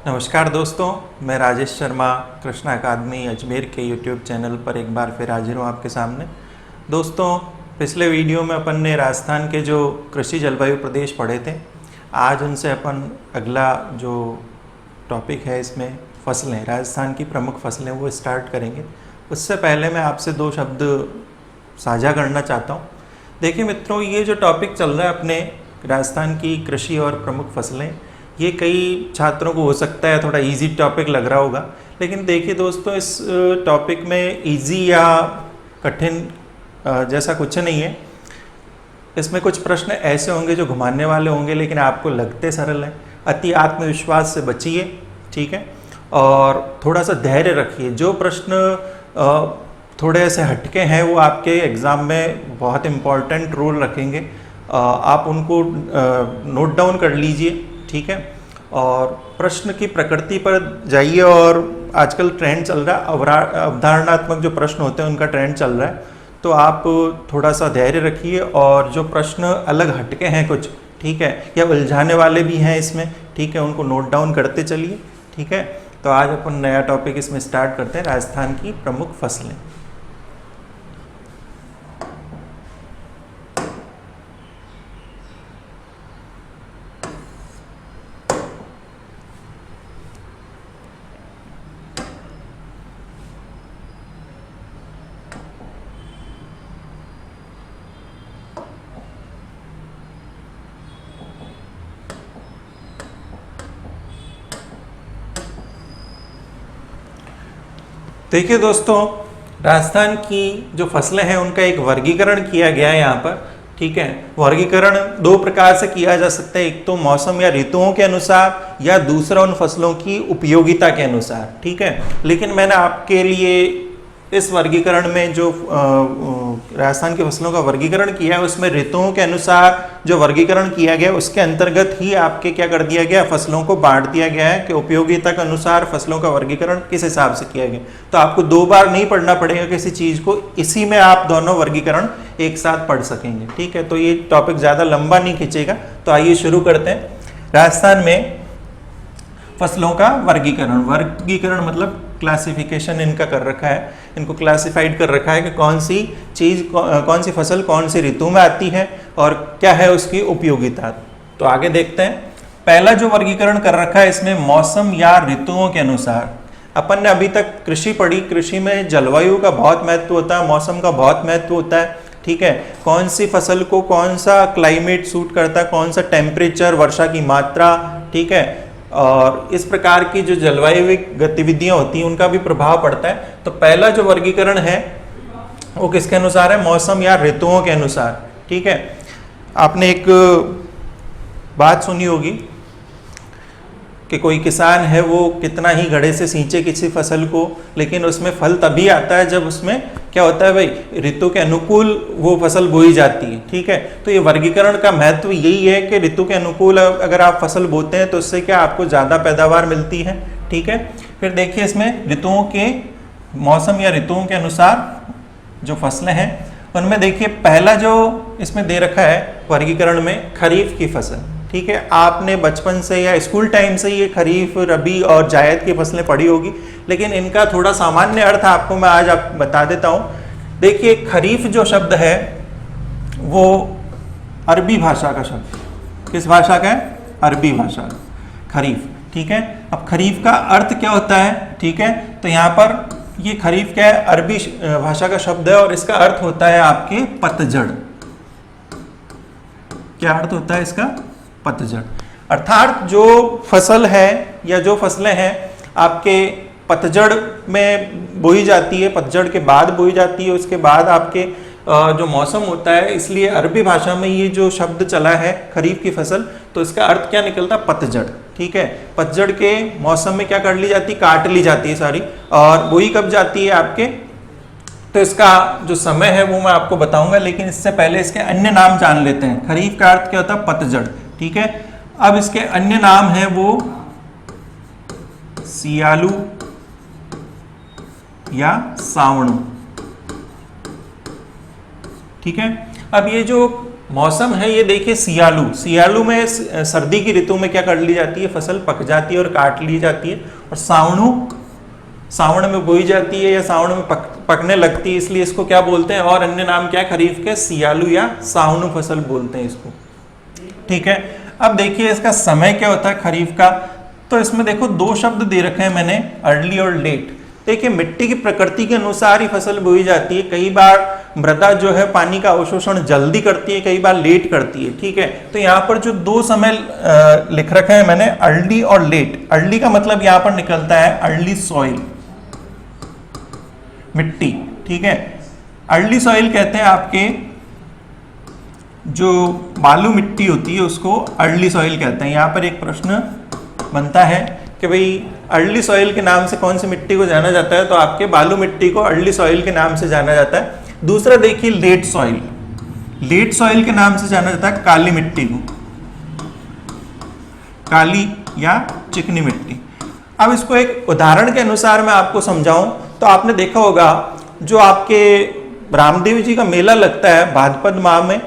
नमस्कार दोस्तों, मैं राजेश शर्मा कृष्णा अकादमी अजमेर के यूट्यूब चैनल पर एक बार फिर हाजिर हूँ आपके सामने। दोस्तों, पिछले वीडियो में अपन ने राजस्थान के जो कृषि जलवायु प्रदेश पढ़े थे। आज उनसे अपन अगला जो टॉपिक है इसमें फसलें, राजस्थान की प्रमुख फसलें, वो स्टार्ट करेंगे। उससे पहले मैं आपसे दो शब्द साझा करना चाहता हूँ। देखिए मित्रों, ये जो टॉपिक चल रहा है अपने राजस्थान की कृषि और प्रमुख फसलें, ये कई छात्रों को हो सकता है थोड़ा इजी टॉपिक लग रहा होगा, लेकिन देखिए दोस्तों, इस टॉपिक में इजी या कठिन जैसा कुछ नहीं है। इसमें कुछ प्रश्न ऐसे होंगे जो घुमाने वाले होंगे, लेकिन आपको लगते सरल हैं। अति आत्मविश्वास से बचिए, ठीक है, और थोड़ा सा धैर्य रखिए। जो प्रश्न थोड़े ऐसे हटके हैं वो आपके एग्ज़ाम में बहुत इम्पॉर्टेंट रोल रखेंगे। आप उनको नोट डाउन कर लीजिए, ठीक है। और प्रश्न की प्रकृति पर जाइए, और आजकल ट्रेंड चल रहा है अवधारणात्मक जो प्रश्न होते हैं उनका ट्रेंड चल रहा है, तो आप थोड़ा सा धैर्य रखिए। और जो प्रश्न अलग हटके हैं कुछ, ठीक है, या उलझाने वाले भी हैं इसमें, ठीक है, उनको नोट डाउन करते चलिए, ठीक है। तो आज अपन नया टॉपिक इसमें स्टार्ट करते हैं, राजस्थान की प्रमुख फसलें। देखिए दोस्तों, राजस्थान की जो फसलें हैं उनका एक वर्गीकरण किया गया है यहाँ पर, ठीक है। वर्गीकरण दो प्रकार से किया जा सकता है, एक तो मौसम या ऋतुओं के अनुसार, या दूसरा उन फसलों की उपयोगिता के अनुसार, ठीक है। लेकिन मैंने आपके लिए इस वर्गीकरण में जो राजस्थान की फसलों का वर्गीकरण किया है, उसमें ऋतुओं के अनुसार जो वर्गीकरण किया गया उसके अंतर्गत ही आपके क्या कर दिया गया, फसलों को बांट दिया गया है कि उपयोगिता के अनुसार फसलों का वर्गीकरण किस हिसाब से किया गया। तो आपको दो बार नहीं पढ़ना पड़ेगा किसी चीज को, इसी में आप दोनों वर्गीकरण एक साथ पढ़ सकेंगे, ठीक है। तो ये टॉपिक ज्यादा लंबा नहीं खींचेगा। तो आइए शुरू करते हैं। राजस्थान में फसलों का वर्गीकरण मतलब क्लासिफिकेशन इनका कर रखा है, इनको क्लासिफाइड कर रखा है कि कौन सी चीज, कौन सी फसल कौन सी ऋतु में आती है और क्या है उसकी उपयोगिता। तो आगे देखते हैं। पहला जो वर्गीकरण कर रखा है इसमें मौसम या ऋतुओं के अनुसार। अपन ने अभी तक कृषि पढ़ी, कृषि में जलवायु का बहुत महत्व होता है, मौसम का बहुत महत्व होता है, ठीक है। कौन सी फसल को कौन सा क्लाइमेट सूट करता है, कौन सा टेम्परेचर, वर्षा की मात्रा, ठीक है, और इस प्रकार की जो जलवायु गतिविधियां होती हैं उनका भी प्रभाव पड़ता है। तो पहला जो वर्गीकरण है वो किसके अनुसार है, मौसम या ऋतुओं के अनुसार, ठीक है। आपने एक बात सुनी होगी कि कोई किसान है वो कितना ही घड़े से सींचे किसी फसल को, लेकिन उसमें फल तभी आता है जब उसमें क्या होता है भाई, ऋतु के अनुकूल वो फसल बोई जाती है, ठीक है। तो ये वर्गीकरण का महत्व यही है कि ऋतु के अनुकूल अगर आप फसल बोते हैं तो उससे क्या आपको ज़्यादा पैदावार मिलती है, ठीक है। फिर देखिए इसमें ऋतुओं के, मौसम या ऋतुओं के अनुसार जो फसलें हैं उनमें देखिए पहला जो इसमें दे रखा है वर्गीकरण में, खरीफ की फसल, ठीक है। आपने बचपन से या स्कूल टाइम से ये खरीफ, रबी और जायद की फसलें पढ़ी होगी, लेकिन इनका थोड़ा सामान्य अर्थ आपको मैं आज बता देता हूँ। देखिए खरीफ जो शब्द है वो अरबी भाषा का शब्द, किस भाषा का है, अरबी भाषा का खरीफ, ठीक है। अब खरीफ का अर्थ क्या होता है, ठीक है, तो यहाँ पर ये खरीफ क्या है, अरबी भाषा का शब्द है और इसका अर्थ होता है आपके पतझड़। क्या अर्थ होता है इसका, पतझड़। अर्थात जो फसल है या जो फसलें हैं आपके पतझड़ में बोई जाती है, पतझड़ के बाद बोई जाती है, उसके बाद आपके जो मौसम होता है, इसलिए अरबी भाषा में ये जो शब्द चला है खरीफ की फसल, तो इसका अर्थ क्या निकलता है, पतझड़, ठीक है। पतझड़ के मौसम में क्या कर ली जाती है, काट ली जाती है सारी, और बोई कब जाती है आपके, तो इसका जो समय है वो मैं आपको बताऊंगा, लेकिन इससे पहले इसके अन्य नाम जान लेते हैं। खरीफ का अर्थ क्या होता है, पतझड़, ठीक है। अब इसके अन्य नाम है वो सियालू या सावणु, ठीक है। अब ये जो मौसम है ये देखिए सियालू। सियालू में सर्दी की ऋतु में क्या कर ली जाती है, फसल पक जाती है और काट ली जाती है। और सावणु सावण में बोई जाती है या सावण में पकने लगती है, इसलिए इसको क्या बोलते हैं, और अन्य नाम क्या है खरीफ के, सियालू या सावणु फसल बोलते हैं इसको। ठीक है, अब देखिए इसका समय क्या होता है खरीफ का। तो इसमें देखो दो शब्द दे रखे हैं मैंने, अर्ली और लेट। देखिए मिट्टी की प्रकृति के अनुसार ही फसल बोई जाती है। कई बार मृदा जो है पानी का अवशोषण जल्दी करती है, कई बार लेट करती है। ठीक है, तो यहाँ पर जो दो समय लिख रखे हैं मैंने, अर्ली और लेट। अर्ली का मतलब यहाँ पर निकलता है अर्ली सॉइल, मिट्टी। ठीक है, अर्ली सॉइल कहते हैं आपके जो बालू मिट्टी होती है उसको अर्ली सॉइल कहते हैं। यहाँ पर एक प्रश्न बनता है कि भाई अर्ली सॉइल के नाम से कौन सी मिट्टी को जाना जाता है, तो आपके बालू मिट्टी को अर्ली सॉइल के नाम से जाना जाता है। दूसरा देखिए लेट सॉइल, लेट सॉइल के नाम से जाना जाता है काली मिट्टी को, काली या चिकनी मिट्टी। अब इसको एक उदाहरण के अनुसार मैं आपको समझाऊं तो आपने देखा होगा जो आपके रामदेव जी का मेला लगता है भाद्रपद माह में।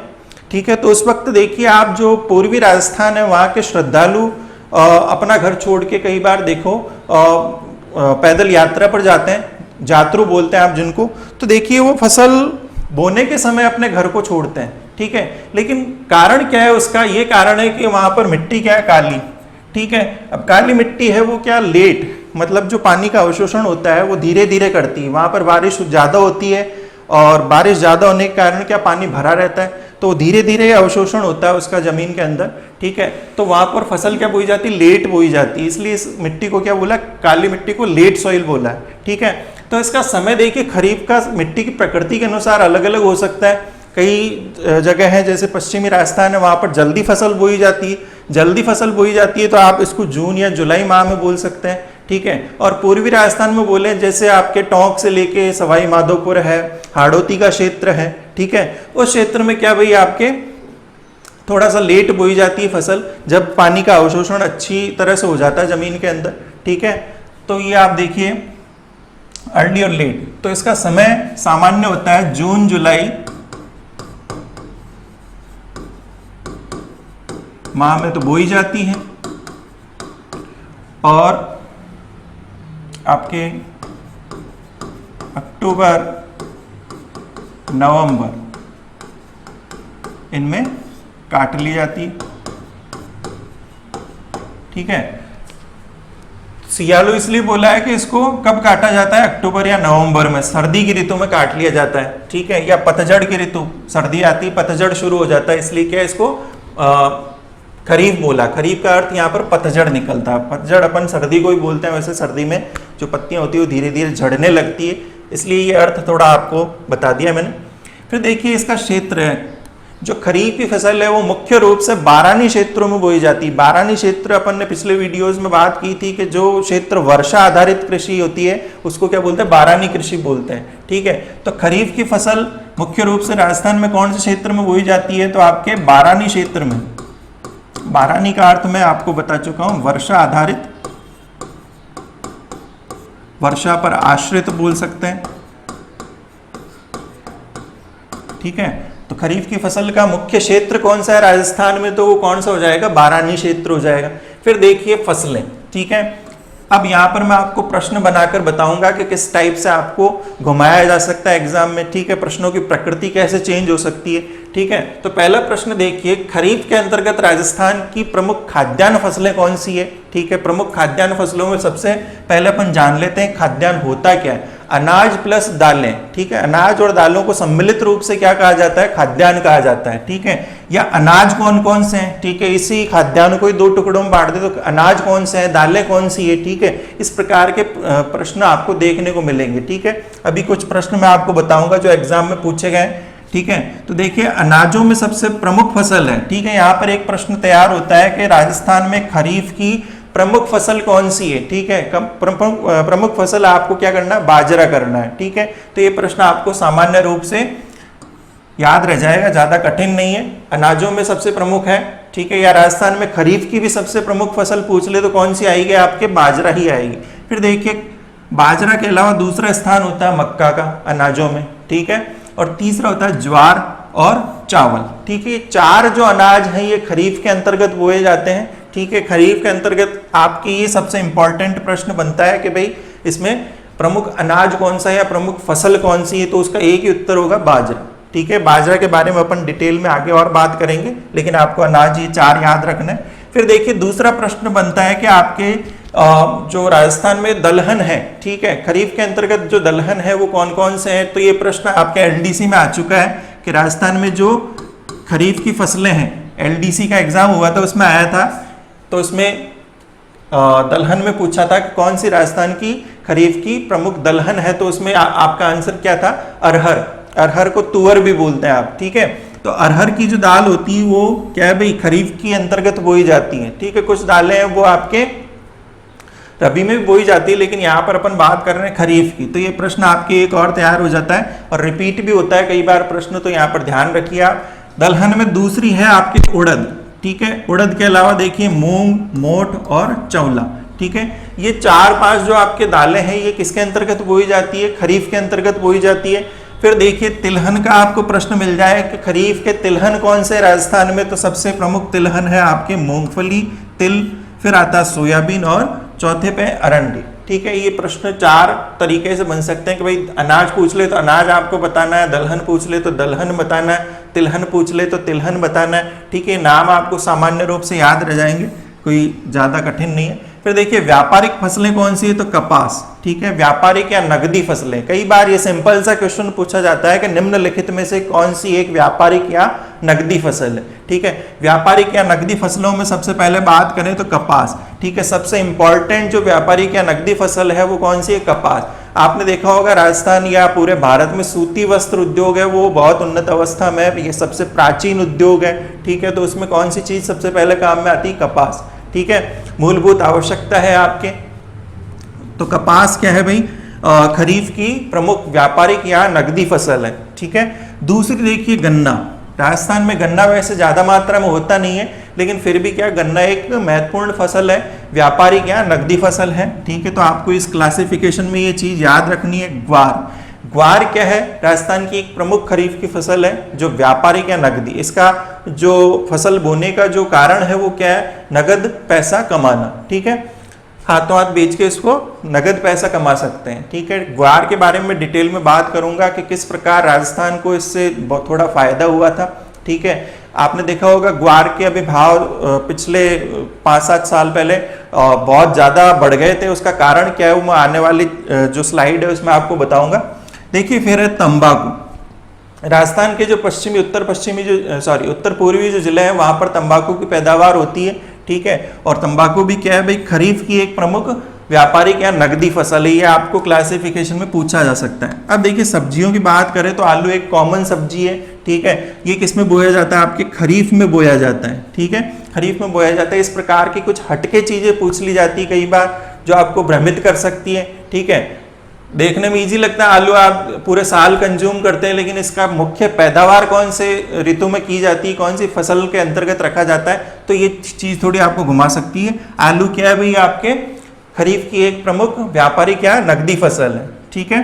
ठीक है, तो उस वक्त देखिए आप जो पूर्वी राजस्थान है वहाँ के श्रद्धालु अपना घर छोड़ के कई बार देखो पैदल यात्रा पर जाते हैं, जातरू बोलते हैं आप जिनको। तो देखिए वो फसल बोने के समय अपने घर को छोड़ते हैं। ठीक है, लेकिन कारण क्या है उसका, ये कारण है कि वहां पर मिट्टी क्या है, काली। ठीक है, अब काली मिट्टी है वो क्या, लेट, मतलब जो पानी का अवशोषण होता है वो धीरे धीरे करती है। वहां पर बारिश ज्यादा होती है और बारिश ज्यादा होने के कारण क्या पानी भरा रहता है, तो धीरे धीरे अवशोषण होता है उसका जमीन के अंदर। ठीक है, तो वहां पर फसल क्या बोई जाती, लेट बोई जाती है, इसलिए इस मिट्टी को क्या बोला, काली मिट्टी को लेट सॉइल बोला है। ठीक है, तो इसका समय देखिए खरीफ का मिट्टी की प्रकृति के अनुसार अलग अलग हो सकता है। कई जगह है जैसे पश्चिमी राजस्थान है वहां पर जल्दी फसल बोई जाती है, जल्दी फसल बोई जाती है तो आप इसको जून या जुलाई माह में बोल सकते हैं। ठीक है, और पूर्वी राजस्थान में बोले जैसे आपके टोंक से लेके सवाई माधोपुर है, हाड़ौती का क्षेत्र है। ठीक है, उस क्षेत्र में क्या भाई आपके थोड़ा सा लेट बोई जाती है फसल, जब पानी का अवशोषण अच्छी तरह से हो जाता है जमीन के अंदर। ठीक है, तो ये आप देखिए अर्ली और लेट। तो इसका समय सामान्य होता है जून जुलाई माह में तो बोई जाती है, और आपके अक्टूबर नवंबर इनमें काट ली जाती है। ठीक है, सियालू इसलिए बोला है कि इसको कब काटा जाता है, अक्टूबर या नवंबर में, सर्दी की ऋतु में काट लिया जाता है। ठीक है, या पतझड़ की ऋतु, सर्दी आती पतझड़ शुरू हो जाता है, इसलिए क्या इसको खरीफ बोला। खरीफ का अर्थ यहाँ पर पतझड़ निकलता है। पतझड़ अपन सर्दी को ही बोलते हैं, वैसे सर्दी में जो पत्तियां होती है वो धीरे धीरे झड़ने लगती है, इसलिए ये अर्थ थोड़ा आपको बता दिया मैंने। फिर देखिए इसका क्षेत्र है, जो खरीफ की फसल है वो मुख्य रूप से बारानी क्षेत्रों में बोई जाती है। बारानी क्षेत्र अपन ने पिछले वीडियोस में बात की थी कि जो क्षेत्र वर्षा आधारित कृषि होती है उसको क्या बोलते हैं, बारानी कृषि बोलते हैं। ठीक है, तो खरीफ की फसल मुख्य रूप से राजस्थान में कौन से क्षेत्र में बोई जाती है, तो आपके बारानी क्षेत्र में। बारानी का अर्थ मैं आपको बता चुका हूं, वर्षा आधारित, वर्षा पर आश्रित बोल सकते हैं। ठीक है, तो खरीफ की फसल का मुख्य क्षेत्र कौन सा है राजस्थान में, तो वो कौन सा हो जाएगा, बारानी क्षेत्र हो जाएगा। फिर देखिए फसलें। ठीक है, अब यहां पर मैं आपको प्रश्न बनाकर बताऊंगा कि किस टाइप से आपको घुमाया जा सकता है एग्जाम में। ठीक है, प्रश्नों की प्रकृति कैसे चेंज हो सकती है। ठीक है, तो पहला प्रश्न देखिए, खरीफ के अंतर्गत राजस्थान की प्रमुख खाद्यान्न फसलें कौन सी है। ठीक है, प्रमुख खाद्यान्न फसलों में सबसे पहले अपन जान लेते हैं खाद्यान्न होता क्या है, अनाज प्लस दालें। ठीक है, अनाज और दालों को सम्मिलित रूप से क्या कहा जाता है, खाद्यान्न कहा जाता है। ठीक है, या अनाज कौन कौन से हैं, ठीक है, इसी खाद्यान्न को ही दो टुकड़ों में बांट दे तो अनाज कौन से हैं, दालें कौन सी है। ठीक है, इस प्रकार के प्रश्न आपको देखने को मिलेंगे। ठीक है, अभी कुछ प्रश्न मैं आपको बताऊंगा जो एग्जाम में पूछे गए। ठीक है, तो देखिए अनाजों में सबसे प्रमुख फसल है। ठीक है, यहाँ पर एक प्रश्न तैयार होता है कि राजस्थान में खरीफ की प्रमुख फसल कौन सी है। ठीक है, प्रमुख फसल आपको क्या करना है, बाजरा करना है। ठीक है, तो ये प्रश्न आपको सामान्य रूप से याद रह जाएगा, ज्यादा कठिन नहीं है। अनाजों में सबसे प्रमुख है। ठीक है, या राजस्थान में खरीफ की भी सबसे प्रमुख फसल पूछ ले तो कौन सी आएगी, आपके बाजरा ही आएगी। फिर देखिए बाजरा के अलावा दूसरा स्थान होता है मक्का का अनाजों में। ठीक है, और तीसरा होता है ज्वार और चावल। ठीक है, ये चार जो अनाज हैं ये खरीफ के अंतर्गत बोए जाते हैं। ठीक है, खरीफ के अंतर्गत आपके ये सबसे इंपॉर्टेंट प्रश्न बनता है कि भाई इसमें प्रमुख अनाज कौन सा है या प्रमुख फसल कौन सी है, तो उसका एक ही उत्तर होगा बाजरा। ठीक है, बाजरा के बारे में अपन डिटेल में आगे और बात करेंगे, लेकिन आपको अनाज ये चार याद रखना है। फिर देखिए दूसरा प्रश्न बनता है कि आपके जो राजस्थान में दलहन है, ठीक है, खरीफ के अंतर्गत जो दलहन है वो कौन कौन से हैं, तो ये प्रश्न आपके एलडीसी में आ चुका है कि राजस्थान में जो खरीफ की फसलें हैं, एलडीसी का एग्जाम हुआ था उसमें आया था, तो उसमें दलहन में पूछा था कि कौन सी राजस्थान की खरीफ की प्रमुख दलहन है, तो उसमें आपका आंसर क्या था, अरहर। अरहर को तुअर भी बोलते हैं आप। ठीक है, तो अरहर की जो दाल होती है वो क्या है भाई, खरीफ की अंतर्गत बोई जाती है। ठीक है, कुछ दालें हैं वो आपके रबी में भी बोई जाती है, लेकिन यहाँ पर अपन बात कर रहे हैं खरीफ की, तो ये प्रश्न आपके एक और तैयार हो जाता है और रिपीट भी होता है कई बार प्रश्न, तो यहाँ पर ध्यान रखिए आप। दलहन में दूसरी है आपकी उड़द। ठीक है, उड़द के अलावा देखिए मूंग, मोठ और चौला। ठीक है, ये चार पांच जो आपके दालें हैं ये किसके अंतर्गत बोई जाती है, खरीफ के अंतर्गत बोई जाती है। फिर देखिए तिलहन का आपको प्रश्न मिल जाए कि खरीफ के तिलहन कौन से राजस्थान में, तो सबसे प्रमुख तिलहन है आपके मूंगफली, तिल, फिर आता है सोयाबीन और चौथे पे अरंडी। ठीक है, ये प्रश्न चार तरीके से बन सकते हैं कि भाई अनाज पूछ ले तो अनाज आपको बताना है, दलहन पूछ ले तो दलहन बताना है, तिलहन पूछ ले तो तिलहन बताना है। ठीक है, नाम आपको सामान्य रूप से याद रह जाएंगे, कोई ज्यादा कठिन नहीं है। फिर देखिए व्यापारिक फसलें कौन सी है, तो कपास। ठीक है, व्यापारिक या नगदी फसलें, कई बार ये सिंपल सा क्वेश्चन पूछा जाता है कि निम्नलिखित में से कौन सी एक व्यापारिक या नगदी फसल है। ठीक है, व्यापारिक या नगदी फसलों में सबसे पहले बात करें तो कपास। ठीक है, सबसे इंपॉर्टेंट जो व्यापारिक या नगदी फसल है वो कौन सी है, कपास। आपने देखा होगा राजस्थान या पूरे भारत में सूती वस्त्र उद्योग है वो बहुत उन्नत अवस्था में है, ये सबसे प्राचीन उद्योग है। ठीक है, तो उसमें कौन सी चीज सबसे पहले काम में आती है, कपास। ठीक है, मूलभूत आवश्यकता है आपके, तो कपास क्या है भाई, खरीफ की प्रमुख व्यापारिक या नगदी फसल है। ठीक है, दूसरी देखिए गन्ना। राजस्थान में गन्ना वैसे ज्यादा मात्रा में होता नहीं है, लेकिन फिर भी क्या, गन्ना एक महत्वपूर्ण फसल है, व्यापारिक या नगदी फसल है। ठीक है, तो आपको इस क्लासिफिकेशन में ये चीज याद रखनी है। ग्वार, ग्वार क्या है, राजस्थान की एक प्रमुख खरीफ की फसल है जो व्यापारिक या नगदी, इसका जो फसल बोने का जो कारण है वो क्या है, नगद पैसा कमाना। ठीक है, हाथों हाथ बेच के इसको नगद पैसा कमा सकते हैं। ठीक है, ग्वार के बारे में डिटेल में बात करूंगा कि किस प्रकार राजस्थान को इससे थोड़ा फायदा हुआ था। ठीक है, आपने देखा होगा ग्वार के अभी भाव पिछले 5-7 साल पहले बहुत ज्यादा बढ़ गए थे, उसका कारण क्या है वो मैं आने वाली जो स्लाइड है उसमें आपको बताऊंगा। देखिए फिर है तंबाकू। राजस्थान के जो उत्तर पूर्वी जो जिले हैं वहां पर तंबाकू की पैदावार होती है। ठीक है, और तंबाकू भी क्या है भाई, खरीफ की एक प्रमुख व्यापारिक या नगदी फसल है, ये आपको क्लासिफिकेशन में पूछा जा सकता है। अब देखिए सब्जियों की बात करें तो आलू एक कॉमन सब्जी है। ठीक है, ये किस में बोया जाता है, आपके खरीफ में बोया जाता है। ठीक है, खरीफ में बोया जाता है। इस प्रकार की कुछ हटके चीजें पूछ ली जाती है कई बार जो आपको भ्रमित कर सकती है। ठीक है, देखने में इजी लगता है आलू आप पूरे साल कंज्यूम करते हैं, लेकिन इसका मुख्य पैदावार कौन से ऋतु में की जाती है, कौन सी फसल के अंतर्गत रखा जाता है, तो ये चीज थोड़ी आपको घुमा सकती है। आलू क्या है भाई, आपके खरीफ की एक प्रमुख व्यापारिक या नगदी फसल है। ठीक है,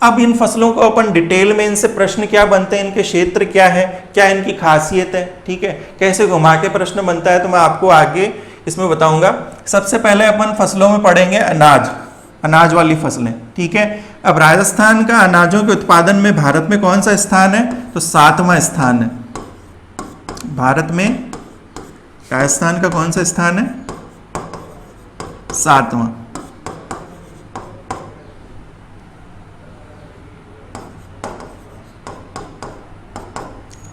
अब इन फसलों को अपन डिटेल में इनसे प्रश्न क्या बनते हैं, इनके क्षेत्र क्या है, क्या इनकी खासियत है, ठीक है, कैसे घुमा के प्रश्न बनता है, तो मैं आपको आगे इसमें बताऊंगा। सबसे पहले अपन फसलों में पढ़ेंगे अनाज वाली फसलें। ठीक है, अब राजस्थान का अनाजों के उत्पादन में भारत में कौन सा स्थान है, तो 7वां स्थान है। भारत में राजस्थान का कौन सा स्थान है, 7वां।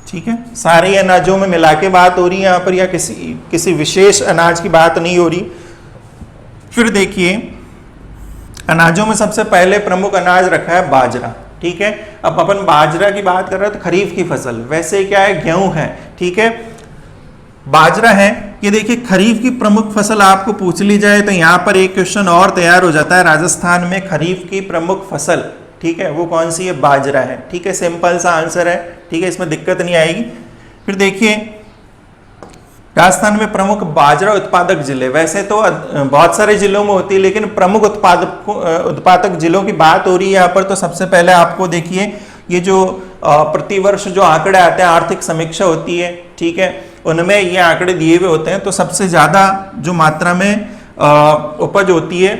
ठीक है, सारे अनाजों में मिला के बात हो रही है यहाँ पर, या किसी विशेष अनाज की बात नहीं हो रही। फिर देखिए अनाजों में सबसे पहले प्रमुख अनाज रखा है बाजरा। ठीक है, अब अपन बाजरा की बात कर रहे हैं तो खरीफ की फसल, वैसे क्या है, गेहूं है। ठीक है, बाजरा है, ये देखिए खरीफ की प्रमुख फसल आपको पूछ ली जाए तो यहाँ पर एक क्वेश्चन और तैयार हो जाता है। राजस्थान में खरीफ की प्रमुख फसल, ठीक है, वो कौन सी है, बाजरा है। ठीक है, सिंपल सा आंसर है। ठीक है, इसमें दिक्कत नहीं आएगी। फिर देखिए राजस्थान में प्रमुख बाजरा उत्पादक जिले, वैसे तो बहुत सारे जिलों में होती है, लेकिन प्रमुख उत्पादक जिलों की बात हो रही है यहाँ पर, तो सबसे पहले आपको देखिए ये जो प्रतिवर्ष जो आंकड़े आते हैं, आर्थिक समीक्षा होती है, ठीक है, उनमें ये आंकड़े दिए हुए होते हैं। तो सबसे ज्यादा जो मात्रा में उपज होती है,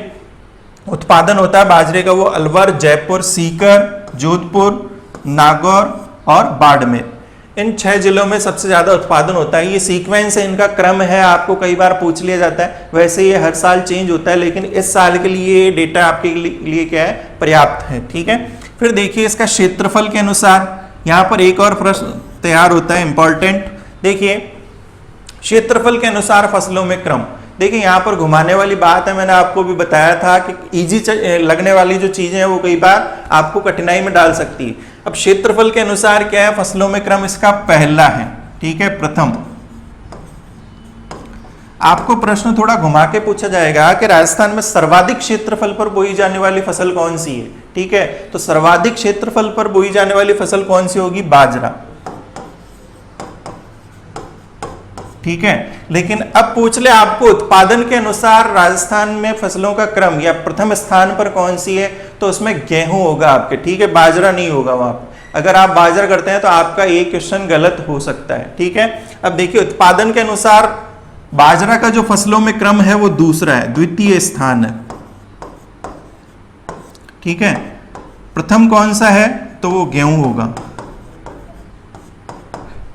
उत्पादन होता है बाजरे का, वो अलवर, जयपुर, सीकर, जोधपुर, नागौर और बाड़मेर, इन 6 जिलों में सबसे ज्यादा उत्पादन होता है। ये सीक्वेंस है, इनका क्रम है, आपको कई बार पूछ लिया जाता है। वैसे ये हर साल चेंज होता है, लेकिन इस साल के लिए डेटा आपके लिए क्या है, पर्याप्त है, ठीक है। फिर देखिए इसका क्षेत्रफल के अनुसार यहाँ पर एक और प्रश्न तैयार होता है, इंपॉर्टेंट। देखिए क्षेत्रफल के अनुसार फसलों में क्रम। देखिए यहाँ पर घुमाने वाली बात है, मैंने आपको भी बताया था कि इजी लगने वाली जो चीजें हैं वो कई बार आपको कठिनाई में डाल सकती है। अब क्षेत्रफल के अनुसार क्या है, फसलों में क्रम इसका पहला है, ठीक है, प्रथम। आपको प्रश्न थोड़ा घुमा के पूछा जाएगा कि राजस्थान में सर्वाधिक क्षेत्रफल पर बोई जाने वाली फसल कौन सी है, ठीक है। तो सर्वाधिक क्षेत्रफल पर बोई जाने वाली फसल कौन सी होगी, बाजरा, ठीक है। लेकिन अब पूछ ले आपको उत्पादन के अनुसार राजस्थान में फसलों का क्रम या प्रथम स्थान पर कौन सी है, तो उसमें गेहूं होगा आपके, ठीक है, बाजरा नहीं होगा वहां पर। अगर आप बाजरा करते हैं तो आपका एक क्वेश्चन गलत हो सकता है, ठीक है। अब देखिए उत्पादन के अनुसार बाजरा का जो फसलों में क्रम है वो दूसरा है, द्वितीय स्थान है, ठीक है। प्रथम कौन सा है, तो वो गेहूं होगा।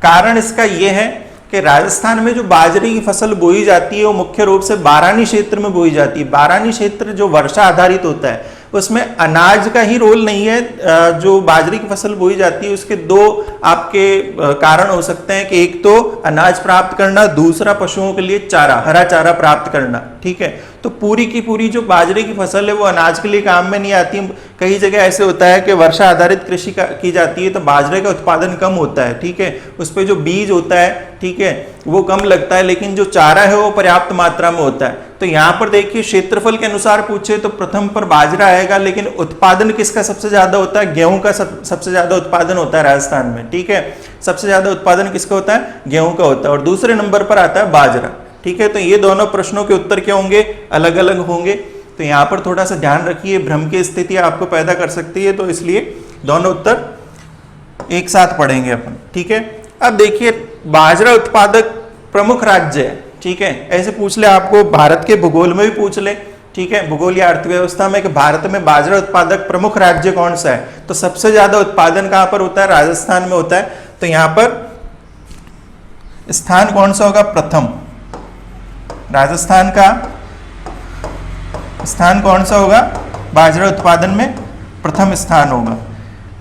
कारण इसका यह है कि राजस्थान में जो बाजरे की फसल बोई जाती है वो मुख्य रूप से बारानी क्षेत्र में बोई जाती है। बारानी क्षेत्र जो वर्षा आधारित होता है, उसमें अनाज का ही रोल नहीं है। जो बाजरे की फसल बोई जाती है उसके दो आपके कारण हो सकते हैं कि एक तो अनाज प्राप्त करना, दूसरा पशुओं के लिए चारा, हरा चारा प्राप्त करना, ठीक है। तो पूरी की पूरी जो बाजरे की फसल है वो अनाज के लिए काम में नहीं आती। कई जगह ऐसे होता है कि वर्षा आधारित कृषि की जाती है तो बाजरे का उत्पादन कम होता है, ठीक है। उस पर जो बीज होता है, ठीक है, वो कम लगता है, लेकिन जो चारा है वो पर्याप्त मात्रा में होता है। तो यहाँ पर देखिए क्षेत्रफल के अनुसार पूछे तो प्रथम पर बाजरा आएगा, लेकिन उत्पादन किसका सबसे ज्यादा होता है, गेहूं का सबसे ज्यादा उत्पादन होता है राजस्थान में, ठीक है। सबसे ज्यादा उत्पादन किसका होता है, गेहूं का होता है, और दूसरे नंबर पर आता है बाजरा, ठीक है। तो ये दोनों प्रश्नों के उत्तर क्या होंगे, अलग अलग होंगे। तो यहाँ पर थोड़ा सा ध्यान रखिए, भ्रम की स्थिति आपको पैदा कर सकती है, तो इसलिए दोनों उत्तर एक साथ पढ़ेंगे अपन, ठीक है। अब देखिए बाजरा उत्पादक प्रमुख राज्य है, ठीक है। ऐसे पूछ ले आपको, भारत के भूगोल में भी पूछ ले, ठीक है, भूगोल या अर्थव्यवस्था में कि भारत में बाजरा उत्पादक प्रमुख राज्य कौन सा है, तो सबसे ज्यादा उत्पादन कहां पर होता है, राजस्थान में होता है। तो यहां पर स्थान कौन सा होगा, प्रथम। राजस्थान का स्थान कौन सा होगा, बाजरा उत्पादन में प्रथम स्थान होगा।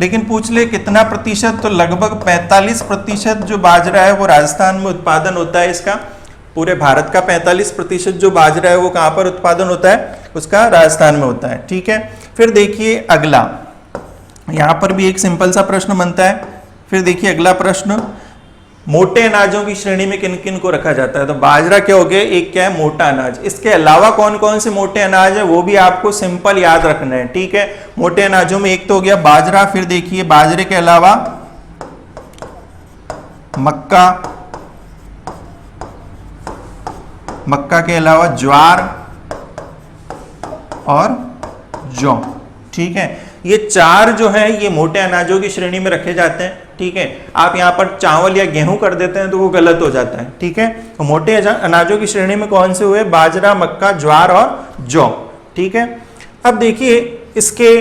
लेकिन पूछ ले कितना प्रतिशत, तो लगभग 45% जो बाजरा है वो राजस्थान में उत्पादन होता है इसका। पूरे भारत का 45% जो बाजरा है वो कहां पर उत्पादन होता है, उसका राजस्थान में होता है, ठीक है। फिर देखिए अगला, यहां पर भी एक सिंपल सा प्रश्न बनता है। फिर देखिए अगला प्रश्न, मोटे अनाजों की श्रेणी में किन किन को रखा जाता है, तो बाजरा क्या हो गया, एक क्या है, मोटा अनाज। इसके अलावा कौन कौन से मोटे अनाज है वो भी आपको सिंपल याद रखना है, ठीक है। मोटे अनाजों में एक तो हो गया बाजरा, फिर देखिए बाजरे के अलावा मक्का, मक्का के अलावा ज्वार और जौ, ठीक है। ये चार जो है ये मोटे अनाजों की श्रेणी में रखे जाते हैं, ठीक है। आप यहाँ पर चावल या गेहूं कर देते हैं तो वो गलत हो जाता है, ठीक है। तो मोटे अनाजों की श्रेणी में कौन से हुए, बाजरा, मक्का, ज्वार और जौ, ठीक है। अब देखिए इसके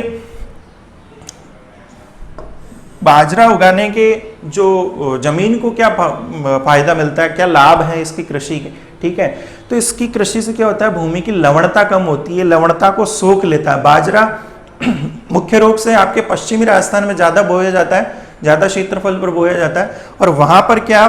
बाजरा उगाने के जो जमीन को क्या फायदा मिलता है, क्या लाभ है इसकी कृषि के, ठीक है। तो इसकी कृषि से क्या होता है, भूमि की लवणता कम होती है, लवणता को सोख लेता है। बाजरा मुख्य रूप से आपके पश्चिमी राजस्थान में ज्यादा बोया जाता है, ज्यादा क्षेत्रफल पर बोया जाता है, और वहां पर क्या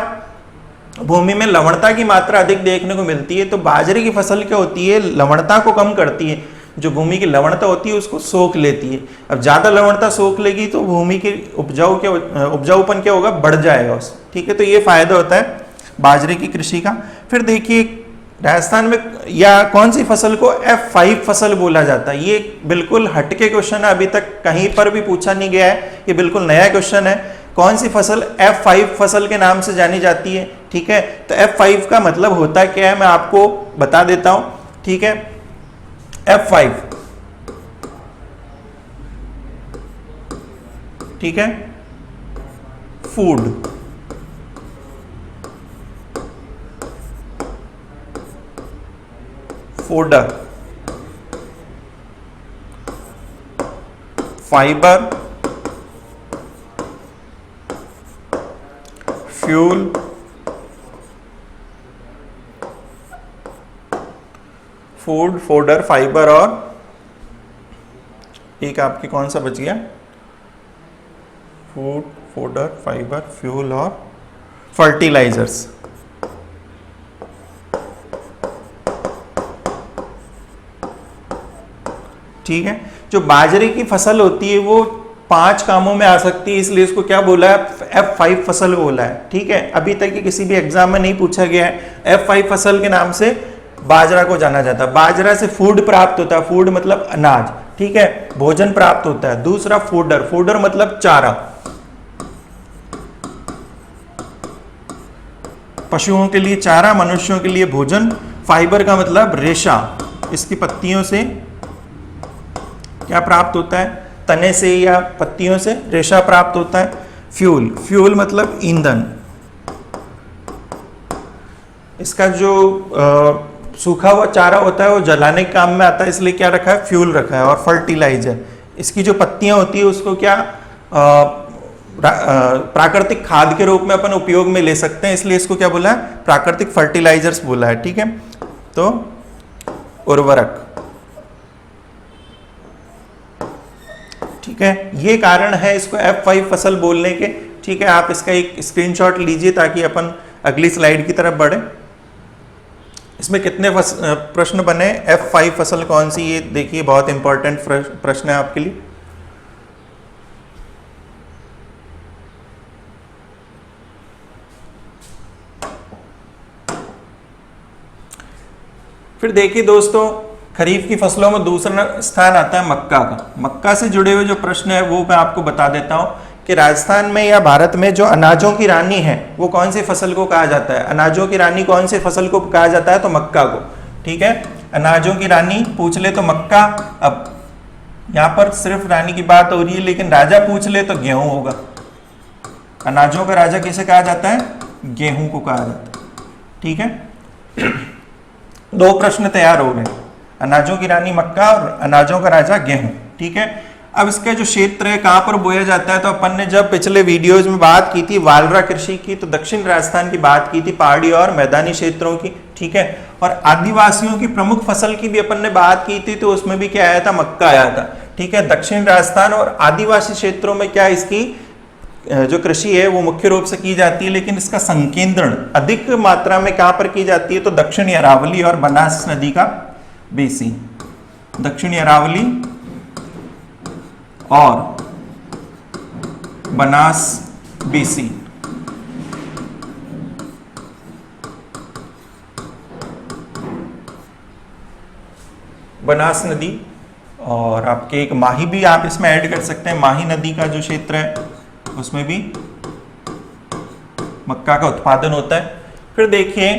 भूमि में लवणता की मात्रा अधिक देखने को मिलती है। तो बाजरे की फसल क्या होती है, लवणता को कम करती है, जो भूमि की लवणता होती है उसको सोख लेती है। अब ज्यादा लवणता सोख लेगी तो भूमि की उपजाऊपन क्या होगा, बढ़ जाएगा उस, ठीक है। तो ये फायदा होता है बाजरे की कृषि का। फिर देखिए राजस्थान में या कौन सी फसल को F5 फसल बोला जाता है, ये बिल्कुल हटके क्वेश्चन है, अभी तक कहीं पर भी पूछा नहीं गया है, ये बिल्कुल नया क्वेश्चन है। कौन सी फसल F5 फसल के नाम से जानी जाती है, ठीक है। तो F5 का मतलब होता क्या है मैं आपको बता देता हूं, ठीक है। F5, ठीक है, food, fodder, fibre, fuel, food, fodder, fibre और एक आपके कौन सा बच गया? फूड, फोडर, फाइबर, फ्यूल और फर्टिलाइजर्स। ठीक है, जो बाजरे की फसल होती है वो 5 कामों में आ सकती है, इसलिए इसको क्या बोला है? F5 फसल बोला है। ठीक है, अभी तक किसी भी एग्जाम में नहीं पूछा गया है। F5 फसल के नाम से बाजरा को जाना जाता है। बाजरा से फूड प्राप्त होता है, फूड मतलब अनाज, ठीक है, भोजन प्राप्त होता है। दूसरा फोडर, फोडर मतलब चारा, पशुओं के लिए चारा, मनुष्यों के लिए भोजन। फाइबर का मतलब रेशा, इसकी पत्तियों से क्या प्राप्त होता है? तने से या पत्तियों से रेशा प्राप्त होता है। फ्यूल, फ्यूल मतलब ईंधन, इसका जो सूखा हुआ चारा होता है वो जलाने के काम में आता है, इसलिए क्या रखा है? फ्यूल रखा है। और फर्टिलाइजर, इसकी जो पत्तियां होती है उसको क्या प्राकृतिक खाद के रूप में अपन उपयोग में ले सकते हैं, इसलिए इसको क्या बोला है? प्राकृतिक फर्टिलाइजर्स बोला है। ठीक है, तो उर्वरक। ठीक है, ये कारण है इसको F5 फसल बोलने के। ठीक है, आप इसका एक स्क्रीनशॉट लीजिए ताकि अपन अगली स्लाइड की तरफ बढ़े। इसमें कितने प्रश्न बने? F5 फसल कौन सी? ये देखिए, बहुत इंपॉर्टेंट प्रश्न है आपके लिए। फिर देखिए दोस्तों, खरीफ की फसलों में दूसरा स्थान आता है मक्का का। मक्का से जुड़े हुए जो प्रश्न है वो मैं आपको बता देता हूं कि राजस्थान में या भारत में जो अनाजों की रानी है वो कौन सी फसल को कहा जाता है? अनाजों की रानी कौन सी फसल को कहा जाता है? तो मक्का को। ठीक है, अनाजों की रानी पूछ ले तो मक्का। अब यहाँ पर सिर्फ रानी की बात हो रही है, लेकिन राजा पूछ ले तो गेहूं होगा। अनाजों का राजा किसे कहा जाता है? गेहूं को कहा जाता है। ठीक है, 2 प्रश्न तैयार हो गए, अनाजों की रानी मक्का और अनाजों का राजा गेहूं। ठीक है, अब इसका जो क्षेत्र है कहां पर बोया जाता है, तो अपन ने जब पिछले वीडियोज में बात की थी वालरा कृषि की, तो दक्षिण राजस्थान की बात की थी, पहाड़ी और मैदानी क्षेत्रों की। ठीक है, और आदिवासियों की प्रमुख फसल की भी अपन ने बात की थी, तो उसमें भी क्या आया था? मक्का आया था। ठीक है, दक्षिण राजस्थान और आदिवासी क्षेत्रों में क्या इसकी जो कृषि है वो मुख्य रूप से की जाती है, लेकिन इसका संकेंद्रण अधिक मात्रा में कहां पर की जाती है? तो दक्षिणी अरावली और बनास नदी का बेसिन। दक्षिणी अरावली और बनास बेसिन। बनास नदी और आपके एक माही भी आप इसमें ऐड कर सकते हैं। माही नदी का जो क्षेत्र है उसमें भी मक्का का उत्पादन होता है। फिर देखिए,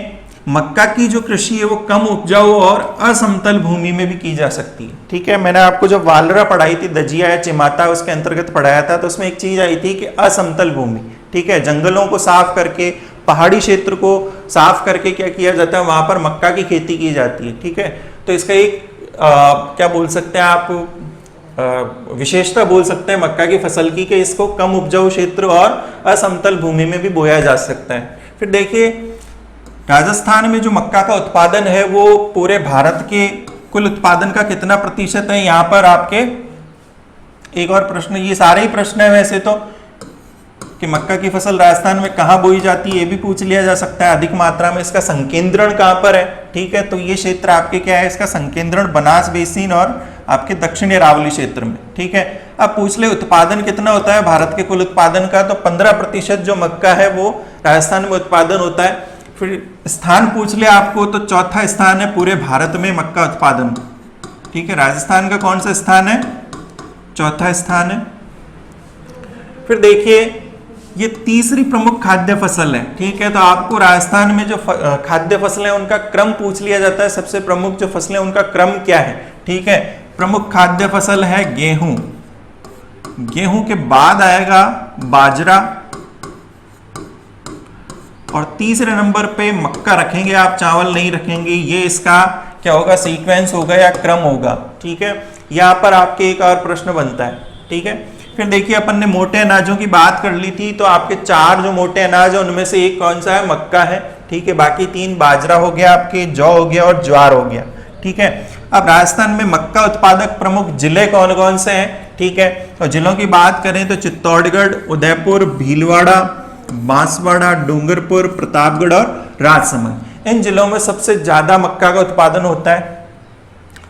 मक्का की जो कृषि है वो कम उपजाऊ और असमतल भूमि में भी की जा सकती है। ठीक है, मैंने आपको जब वालरा पढ़ाई थी, दजिया या चिमाता उसके अंतर्गत पढ़ाया था, तो उसमें एक चीज आई थी कि असमतल भूमि। ठीक है, जंगलों को साफ करके, पहाड़ी क्षेत्र को साफ करके क्या किया जाता है? वहां पर मक्का की खेती की जाती है। ठीक है, तो इसका एक क्या बोल सकते हैं आप, विशेषता बोल सकते हैं मक्का की फसल की, कि इसको कम उपजाऊ क्षेत्र और असमतल भूमि में भी बोया जा सकता है। फिर देखिए, राजस्थान में जो मक्का का उत्पादन है वो पूरे भारत के कुल उत्पादन का कितना प्रतिशत है? यहाँ पर आपके एक और प्रश्न, ये सारे ही प्रश्न है वैसे तो, कि मक्का की फसल राजस्थान में कहाँ बोई जाती है ये भी पूछ लिया जा सकता है। अधिक मात्रा में इसका संकेंद्रण कहाँ पर है? ठीक है, तो ये क्षेत्र आपके क्या है? इसका संकेंद्रण बनास बेसिन और आपके दक्षिणी अरावली क्षेत्र में। ठीक है, अब पूछ ले उत्पादन कितना होता है भारत के कुल उत्पादन का? तो 15% जो मक्का है वो राजस्थान में उत्पादन होता है। फिर स्थान पूछ ले आपको, तो चौथा स्थान है पूरे भारत में मक्का उत्पादन। ठीक है, राजस्थान का कौन सा स्थान है? चौथा स्थान है। फिर देखिए, ये तीसरी प्रमुख खाद्य फसल है। ठीक है, तो आपको राजस्थान में जो खाद्य फसलें हैं उनका क्रम पूछ लिया जाता है। सबसे प्रमुख जो फसलें उनका क्रम क्या है? ठीक है, प्रमुख खाद्य फसल है गेहूं। गेहूं के बाद आएगा बाजरा, और तीसरे नंबर पे मक्का रखेंगे आप, चावल नहीं रखेंगे। ये इसका क्या होगा, सीक्वेंस होगा या क्रम होगा। ठीक है, यहाँ पर आपके एक और प्रश्न बनता है। ठीक है, फिर देखिए अपन ने मोटे अनाजों की बात कर ली थी, तो आपके 4 जो मोटे अनाज है उनमें से एक कौन सा है, मक्का है। ठीक है, बाकी 3 बाजरा हो गया, आपके जौ हो गया और ज्वार हो गया। ठीक है, अब राजस्थान में मक्का उत्पादक प्रमुख जिले कौन कौन से हैं। ठीक है, और जिलों की बात करें तो चित्तौड़गढ़, उदयपुर, भीलवाड़ा, बांसवाड़ा, डूंगरपुर, प्रतापगढ़ और राजसमंद। इन जिलों में सबसे ज्यादा मक्का का उत्पादन होता है।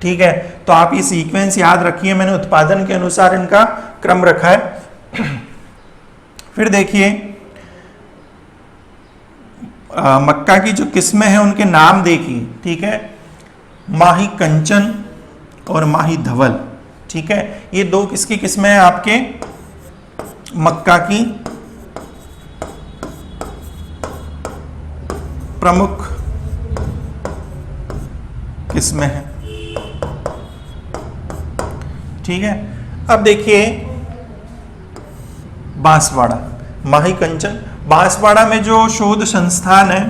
ठीक है, तो आप ये सीक्वेंस याद रखिए, मैंने उत्पादन के अनुसार इनका क्रम रखा है। फिर देखिए मक्का की जो किस्में हैं उनके नाम देखिए। ठीक है, माही कंचन और माही धवल। ठीक है, ये 2 किसकी किस्में हैं, आपके मक्का की प्रमुख किस्में हैं। ठीक है, अब देखिए बांसवाड़ा, माही कंचन, बांसवाड़ा में जो शोध संस्थान है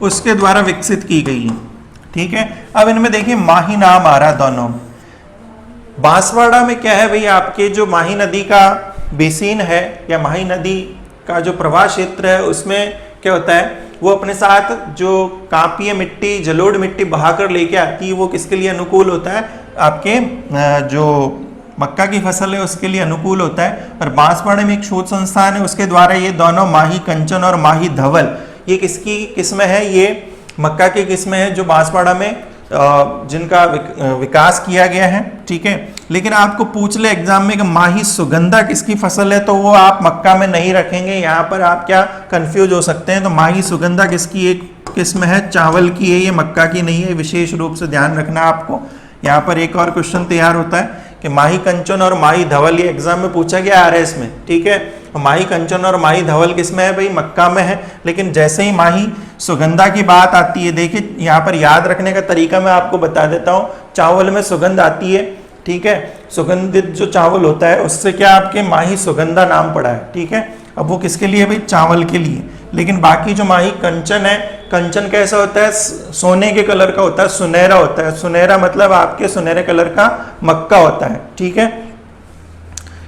उसके द्वारा विकसित की गई है। ठीक है, अब इनमें देखिए माही नाम आ रहा है दोनों। बांसवाड़ा में क्या है भाई, आपके जो माही नदी का बेसिन है या माही नदी का जो प्रवाह क्षेत्र है उसमें क्या होता है, वो अपने साथ जो कांपीय मिट्टी, जलोढ़ मिट्टी बहाकर लेके आती है, वो किसके लिए अनुकूल होता है, आपके जो मक्का की फसल है उसके लिए अनुकूल होता है। और बांसवाड़ा में एक शोध संस्थान है, उसके द्वारा ये दोनों माही कंचन और माही धवल, ये किसकी किस्में है, ये मक्का की किस्में है जो बांसवाड़ा में जिनका विकास किया गया है। ठीक है, लेकिन आपको पूछ ले एग्जाम में कि माही सुगंधा किसकी फसल है, तो वो आप मक्का में नहीं रखेंगे। यहाँ पर आप क्या कंफ्यूज हो सकते हैं। तो माही सुगंधा किसकी एक किस्म है, चावल की है, ये मक्का की नहीं है, विशेष रूप से ध्यान रखना आपको। यहाँ पर एक और क्वेश्चन तैयार होता है कि माही कंचन और माही धवल, ये एग्जाम में पूछा गया आ रहा है इसमें। ठीक है, माही कंचन और माही धवल किसमें है भाई, मक्का में है। लेकिन जैसे ही माही सुगंधा की बात आती है, देखिए यहाँ पर याद रखने का तरीका मैं आपको बता देता हूँ। चावल में सुगंध आती है, ठीक है, सुगंधित जो चावल होता है उससे क्या आपके माही सुगंधा नाम पड़ा है। ठीक है, अब वो किसके लिए भाई, चावल के लिए। लेकिन बाकी जो माही कंचन है, कंचन कैसा होता है, सोने के कलर का होता है, सुनहरा होता है। सुनहरा मतलब आपके सुनहरे कलर का मक्का होता है। ठीक है,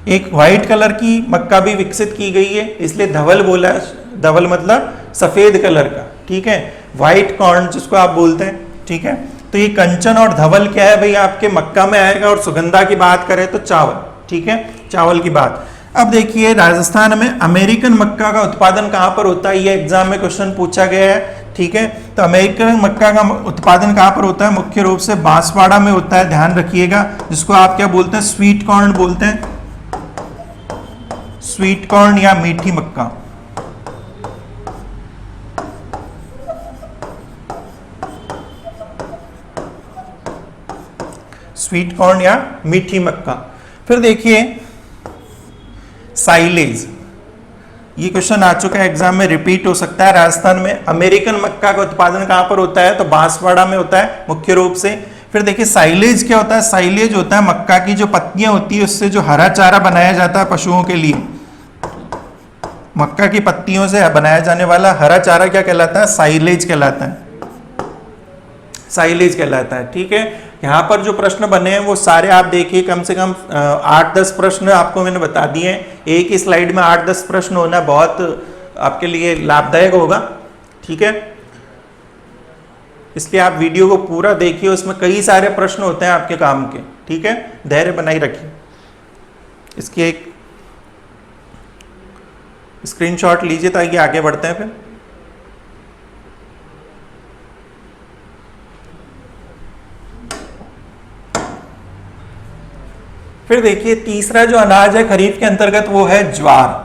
एक व्हाइट कलर की मक्का भी विकसित की गई है, इसलिए धवल बोला है। धवल मतलब सफेद कलर का। ठीक है, व्हाइट कॉर्न जिसको आप बोलते हैं। ठीक है, तो ये कंचन और धवल क्या है भाई, आपके मक्का में आएगा। और सुगंधा की बात करें तो चावल। ठीक है, चावल की बात। अब देखिए राजस्थान में अमेरिकन मक्का का उत्पादन कहाँ पर होता है, ये एग्जाम में क्वेश्चन पूछा गया है। ठीक है, तो अमेरिकन मक्का का उत्पादन कहाँ पर होता है, मुख्य रूप से बांसवाड़ा में होता है, ध्यान रखिएगा। जिसको आप क्या बोलते हैं, स्वीट कॉर्न बोलते हैं, स्वीट कॉर्न या मीठी मक्का। स्वीट कॉर्न या मीठी मक्का। फिर देखिए साइलेज, ये क्वेश्चन आ चुका है एग्जाम में, रिपीट हो सकता है। राजस्थान में अमेरिकन मक्का का उत्पादन कहां पर होता है, तो बांसवाड़ा में होता है मुख्य रूप से। फिर देखिए साइलेज क्या होता है, साइलेज होता है मक्का की जो पत्तियां होती है उससे जो हरा चारा बनाया जाता है पशुओं के लिए। मक्का की पत्तियों से बनाया जाने वाला हरा चारा क्या कहलाता है, साइलेज कहलाता है, साइलेज कहलाता है। ठीक है, यहाँ पर जो प्रश्न बने हैं वो सारे आप देखिए, कम से कम 8-10 प्रश्न आपको मैंने बता दिए हैं। एक ही स्लाइड में 8-10 प्रश्न होना बहुत आपके लिए लाभदायक होगा। ठीक है, इसलिए आप वीडियो को पूरा देखिए, उसमें कई सारे प्रश्न होते हैं आपके काम के। ठीक है, धैर्य बनाई रखिए। इसकी एक स्क्रीनशॉट लीजिए ताकि आगे बढ़ते हैं। फिर देखिए तीसरा जो अनाज है खरीफ के अंतर्गत वो है ज्वार।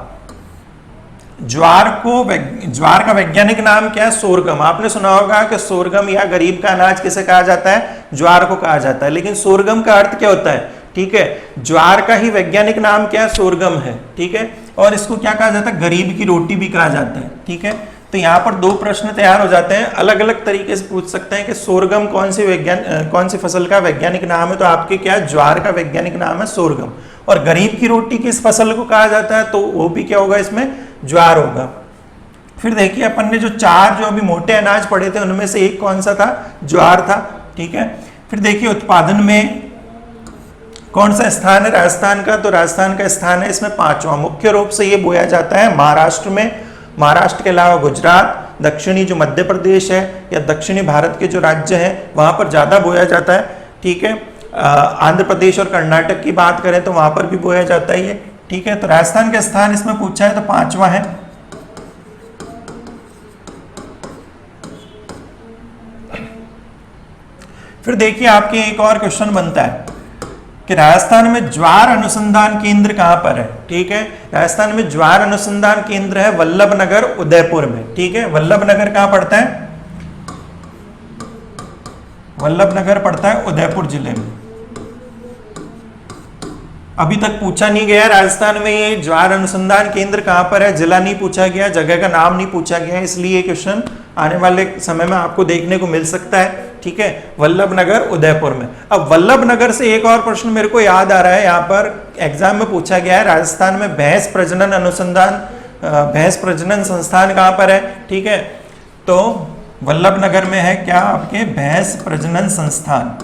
ज्वार का वैज्ञानिक नाम क्या है, सोरगम। आपने सुना होगा कि सोरगम या गरीब का अनाज किसे कहा जाता है, ज्वार को कहा जाता है। लेकिन सोरगम का अर्थ क्या होता है, ठीक है, ज्वार का ही वैज्ञानिक नाम क्या है, सोरगम है। ठीक है, और इसको क्या कहा जाता है, गरीब की रोटी भी कहा जाता है। ठीक है, तो यहाँ पर दो प्रश्न तैयार हो जाते हैं, अलग अलग तरीके से पूछ सकते हैं कि सोरगम कौन सी फसल का वैज्ञानिक नाम है, तो आपके क्या ज्वार का वैज्ञानिक नाम है सोरगम। और गरीब की रोटी किस फसल को कहा जाता है, तो वो भी क्या होगा, इसमें ज्वार होगा। फिर देखिए अपन ने जो चार जो अभी मोटे अनाज पढ़े थे उनमें से एक कौन सा था, ज्वार था, ठीक है। फिर देखिए उत्पादन में कौन सा स्थान है राजस्थान का, तो राजस्थान का स्थान है इसमें 5वां। मुख्य रूप से ये बोया जाता है महाराष्ट्र में, महाराष्ट्र के अलावा गुजरात, दक्षिणी जो मध्य प्रदेश है या दक्षिणी भारत के जो राज्य हैं वहां पर ज्यादा बोया जाता है, ठीक है। आंध्र प्रदेश और कर्नाटक की बात करें तो वहां पर भी बोया जाता है ये, ठीक है। तो राजस्थान का स्थान इसमें पूछा है तो 5वां है। फिर देखिए आपके एक और क्वेश्चन बनता है कि राजस्थान में ज्वार अनुसंधान केंद्र कहां पर है, ठीक है। राजस्थान में ज्वार अनुसंधान केंद्र है वल्लभनगर उदयपुर में, ठीक है। वल्लभनगर कहां पड़ता है, वल्लभनगर पड़ता है उदयपुर जिले में। अभी तक पूछा नहीं गया राजस्थान में ये ज्वार अनुसंधान केंद्र कहां पर है, जिला नहीं पूछा गया, जगह का नाम नहीं पूछा गया, इसलिए ये क्वेश्चन आने वाले समय में आपको देखने को मिल सकता है, ठीक है। वल्लभनगर उदयपुर में। अब वल्लभनगर से एक और प्रश्न मेरे को याद आ रहा है, यहाँ पर एग्जाम में पूछा गया है राजस्थान में भैंस प्रजनन संस्थान कहां पर है, ठीक है। तो वल्लभनगर में है क्या आपके भैंस प्रजनन संस्थान।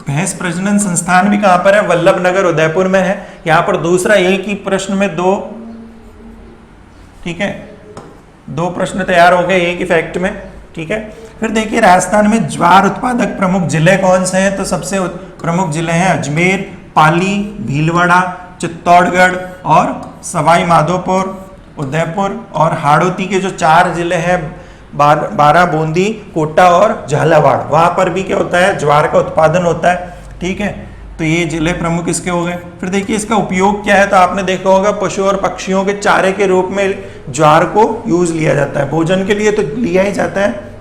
भैंस प्रजनन संस्थान भी कहां पर है, वल्लभनगर उदयपुर में है। यहां पर दूसरा एक ही प्रश्न में दो, ठीक है, दो प्रश्न तैयार हो गए एक ही फैक्ट में, ठीक है। फिर देखिए राजस्थान में ज्वार उत्पादक प्रमुख जिले कौन से हैं, तो सबसे प्रमुख जिले हैं अजमेर, पाली, भीलवाड़ा, चित्तौड़गढ़ और सवाई माधोपुर, उदयपुर और हाड़ौती के जो 4 जिले हैं बारां, बूंदी, कोटा और झालावाड़, वहां पर भी क्या होता है, ज्वार का उत्पादन होता है, ठीक है। तो ये जिले प्रमुख इसके हो गए। फिर देखिए इसका उपयोग क्या है, तो आपने देखा होगा पशु और पक्षियों के चारे के रूप में ज्वार को यूज लिया जाता है, भोजन के लिए तो लिया ही जाता है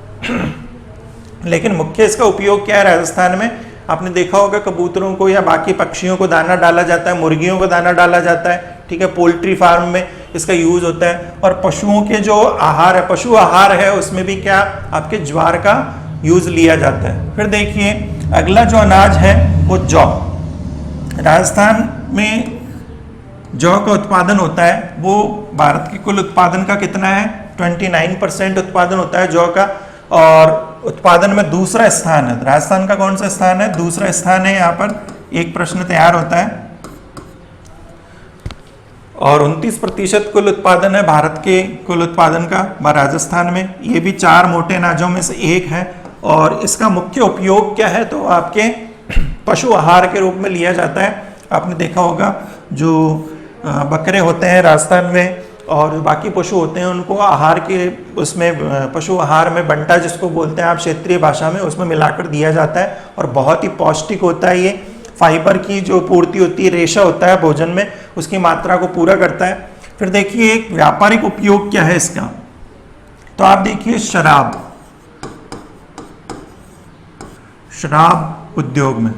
लेकिन मुख्य इसका उपयोग क्या है राजस्थान में, आपने देखा होगा कबूतरों को या बाकी पक्षियों को दाना डाला जाता है, मुर्गियों को दाना डाला जाता है, ठीक है। पोल्ट्री फार्म में इसका यूज होता है। और पशुओं के जो आहार है, पशु आहार है, उसमें भी क्या आपके ज्वार का यूज लिया जाता है। फिर देखिए अगला जो अनाज है वो जौ। राजस्थान में जौ का उत्पादन होता है, वो भारत के कुल उत्पादन का कितना है, 29% उत्पादन होता है जौ का। और उत्पादन में दूसरा स्थान है, राजस्थान का कौन सा स्थान है, दूसरा स्थान है। यहाँ पर एक प्रश्न तैयार होता है। और 29% कुल उत्पादन है भारत के कुल उत्पादन का राजस्थान में। ये भी 4 मोटे अनाजों में से एक है। और इसका मुख्य उपयोग क्या है, तो आपके पशु आहार के रूप में लिया जाता है। आपने देखा होगा जो बकरे होते हैं राजस्थान में और बाकी पशु होते हैं, उनको आहार के उसमें पशु आहार में बंटा जिसको बोलते हैं आप क्षेत्रीय भाषा में, उसमें मिलाकर दिया जाता है और बहुत ही पौष्टिक होता है। ये फाइबर की जो पूर्ति होती है, रेशा होता है भोजन में, उसकी मात्रा को पूरा करता है। फिर देखिए एक व्यापारिक उपयोग क्या है इसका, तो आप देखिए शराब उद्योग में,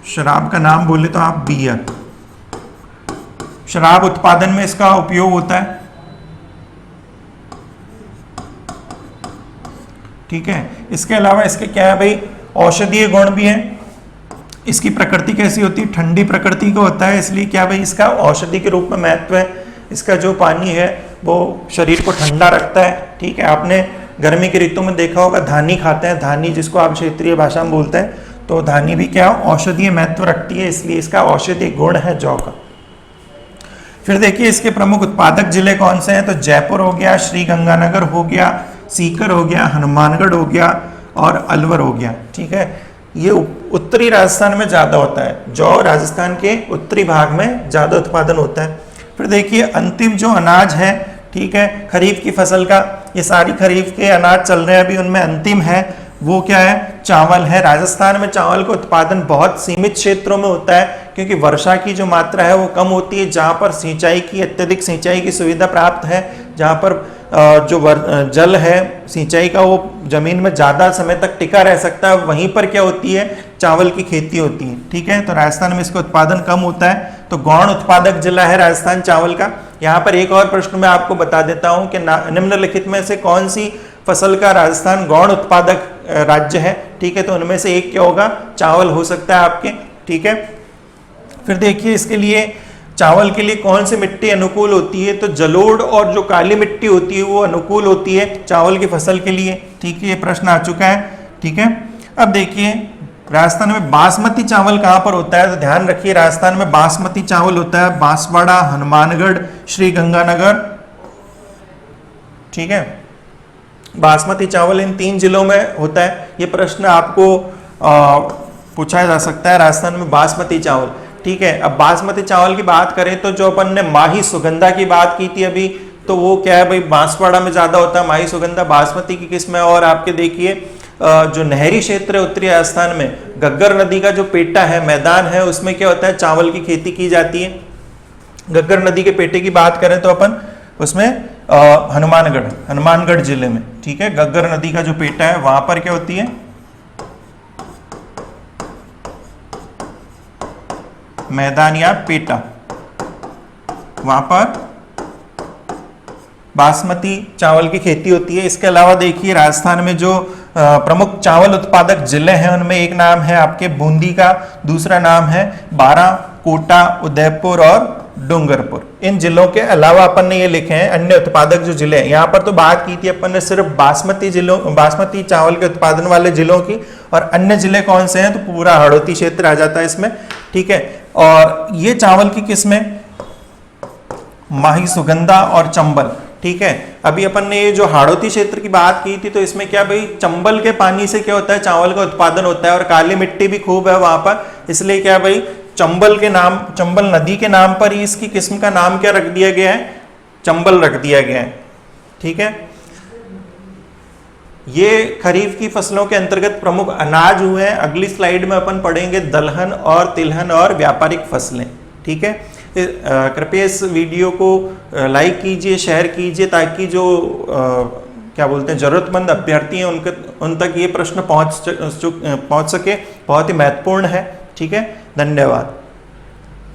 शराब का नाम बोले तो आप बियर, शराब उत्पादन में इसका उपयोग होता है, ठीक है। इसके अलावा इसके क्या है भाई, औषधीय गुण भी है। इसकी प्रकृति कैसी होती है, ठंडी प्रकृति का होता है, इसलिए क्या भाई इसका औषधि के रूप में महत्व है। इसका जो पानी है वो शरीर को ठंडा रखता है, ठीक है। आपने गर्मी की ऋतु में देखा होगा धानी खाते हैं, धानी जिसको आप क्षेत्रीय भाषा में बोलते हैं, तो धानी भी क्या औषधीय महत्व रखती है, इसलिए इसका औषधीय गुण है जौ का। फिर देखिए इसके प्रमुख उत्पादक जिले कौन से हैं, तो जयपुर हो गया, श्री गंगानगर हो गया, सीकर हो गया, हनुमानगढ़ हो गया और अलवर हो गया, ठीक है। ये उत्तरी राजस्थान में ज्यादा होता है, जौ राजस्थान के उत्तरी भाग में ज्यादा उत्पादन होता है। फिर देखिए अंतिम जो अनाज है, ठीक है, खरीफ की फसल का, ये सारी खरीफ के अनाज चल रहे हैं अभी, उनमें अंतिम है वो क्या है, चावल है। राजस्थान में चावल का उत्पादन बहुत सीमित क्षेत्रों में होता है क्योंकि वर्षा की जो मात्रा है वो कम होती है। जहाँ पर सिंचाई की अत्यधिक सिंचाई की सुविधा प्राप्त है, जहाँ पर जल है सिंचाई का वो जमीन में ज़्यादा समय तक टिका रह सकता है, वहीं पर क्या होती है, चावल की खेती होती है। ठीक है, तो राजस्थान में इसका उत्पादन कम होता है, तो गौण उत्पादक जिला है राजस्थान चावल का। यहाँ पर एक और प्रश्न मैं आपको बता देता हूँ कि निम्नलिखित में से कौन सी फसल का राजस्थान गौण उत्पादक राज्य है। ठीक है, तो उनमें से एक क्या होगा, चावल हो सकता है आपके। ठीक है, फिर देखिए इसके लिए चावल के लिए कौन सी मिट्टी अनुकूल होती है, तो जलोढ़ और जो काली मिट्टी होती है वो अनुकूल होती है चावल की फसल के लिए। ठीक है, ये प्रश्न आ चुका है। ठीक है, अब देखिए राजस्थान में बासमती चावल कहाँ पर होता है, तो ध्यान रखिए राजस्थान में बासमती चावल होता है बांसवाड़ा, हनुमानगढ़, श्री गंगानगर। ठीक है, बासमती चावल इन 3 जिलों में होता है। ये प्रश्न आपको पूछा जा सकता है, राजस्थान में बासमती चावल। ठीक है, अब बासमती चावल की बात करें तो जो अपन ने माही सुगंधा की बात की थी अभी, तो वो क्या है भाई, बांसवाड़ा में ज्यादा होता है माही सुगंधा, बासमती की किस्म है। और आपके देखिए जो नहरी क्षेत्र है उत्तरी राजस्थान में, गग्गर नदी का जो पेटा है, मैदान है, उसमें क्या होता है, चावल की खेती की जाती है। गग्गर नदी के पेटे की बात करें तो अपन उसमें हनुमानगढ़ जिले में, ठीक है, गग्गर नदी का जो पेटा है वहां पर क्या होती है, मैदान या पेटा, वहां पर बासमती चावल की खेती होती है। इसके अलावा देखिए राजस्थान में जो प्रमुख चावल उत्पादक जिले हैं उनमें एक नाम है आपके बूंदी का, दूसरा नाम है बारां, कोटा, उदयपुर और डूंगरपुर। इन जिलों के अलावा अपन ने ये लिखे हैं अन्य उत्पादक जो जिले हैं। यहाँ पर तो बात की थी अपन ने सिर्फ बासमती चावल के उत्पादन वाले जिलों की, और अन्य जिले कौन से हैं, तो पूरा हाड़ौती क्षेत्र आ जाता है इसमें। ठीक है, और ये चावल की किस्में माही सुगंधा और चंबल। ठीक है, अभी अपन ने ये जो हाड़ौती क्षेत्र की बात की थी, तो इसमें क्या भाई, चंबल के पानी से क्या होता है, चावल का उत्पादन होता है, और काली मिट्टी भी खूब है वहां पर, इसलिए क्या भाई, चंबल नदी के नाम पर ही इसकी किस्म का नाम क्या रख दिया गया है, चंबल रख दिया गया है। ठीक है, ये खरीफ की फसलों के अंतर्गत प्रमुख अनाज हुए हैं। अगली स्लाइड में अपन पढ़ेंगे दलहन और तिलहन और व्यापारिक फसलें। ठीक है, कृपया इस वीडियो को लाइक कीजिए, शेयर कीजिए, ताकि जो क्या बोलते हैं जरूरतमंद अभ्यर्थी हैं उन तक ये प्रश्न पहुंच सके। बहुत ही महत्वपूर्ण है। ठीक है, धन्यवाद।